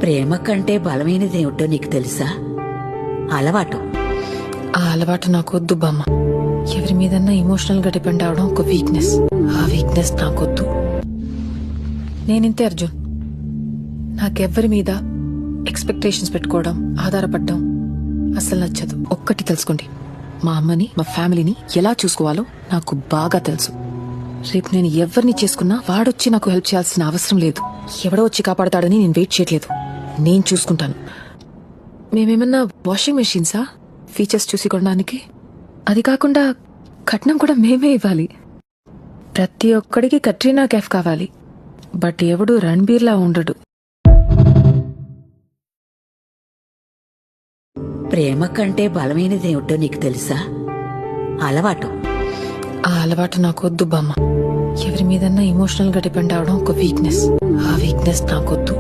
ప్రేమ కంటే బలమైనదేమిటో నీకు తెలుసా? అలవాటు. ఆ అలవాటు నాకొద్దు బామ్మ. ఎవరి మీదన్నా ఎమోషనల్ గా డిపెండ్ అవడం ఒక వీక్నెస్. ఆ వీక్నెస్ నాకొద్దు. నేనింతే అర్జున్. నాకెవ్వరి మీద ఎక్స్పెక్టేషన్స్ పెట్టుకోవడం, ఆధారపడడం అసలు నచ్చదు. ఒక్కటి తెలుసుకోండి, మా అమ్మని, మా ఫ్యామిలీని ఎలా చూసుకోవాలో నాకు బాగా తెలుసు. రేపు నేను ఎవరిని చేసుకున్నా వాడొచ్చి నాకు హెల్ప్ చేయాల్సిన అవసరం లేదు. ఎవడో వచ్చి కాపాడతాడని నేను వెయిట్ చేయట్లేదు. నేను చూసుకుంటాను. మేమేమన్నా వాషింగ్ మెషిన్సా ఫీచర్స్ చూసి కొనడానికి? అది కాకుండా కట్నం కూడా మేమే ఇవ్వాలి. ప్రతి ఒక్కడికి కట్రీనా కైఫ్ కావాలి, బట్ ఎవడు రణ్బీర్లా ఉండడు. ప్రేమ కంటే బలమైనదేమిటో నీకు తెలుసా? అలవాటు. ఆ అలవాటు నాకొద్దు బామ్మ. ఎవరి మీదన్నా ఎమోషనల్ గా డిపెండ్ అవడం ఒక వీక్నెస్. ఆ వీక్నెస్ నాకొద్దు.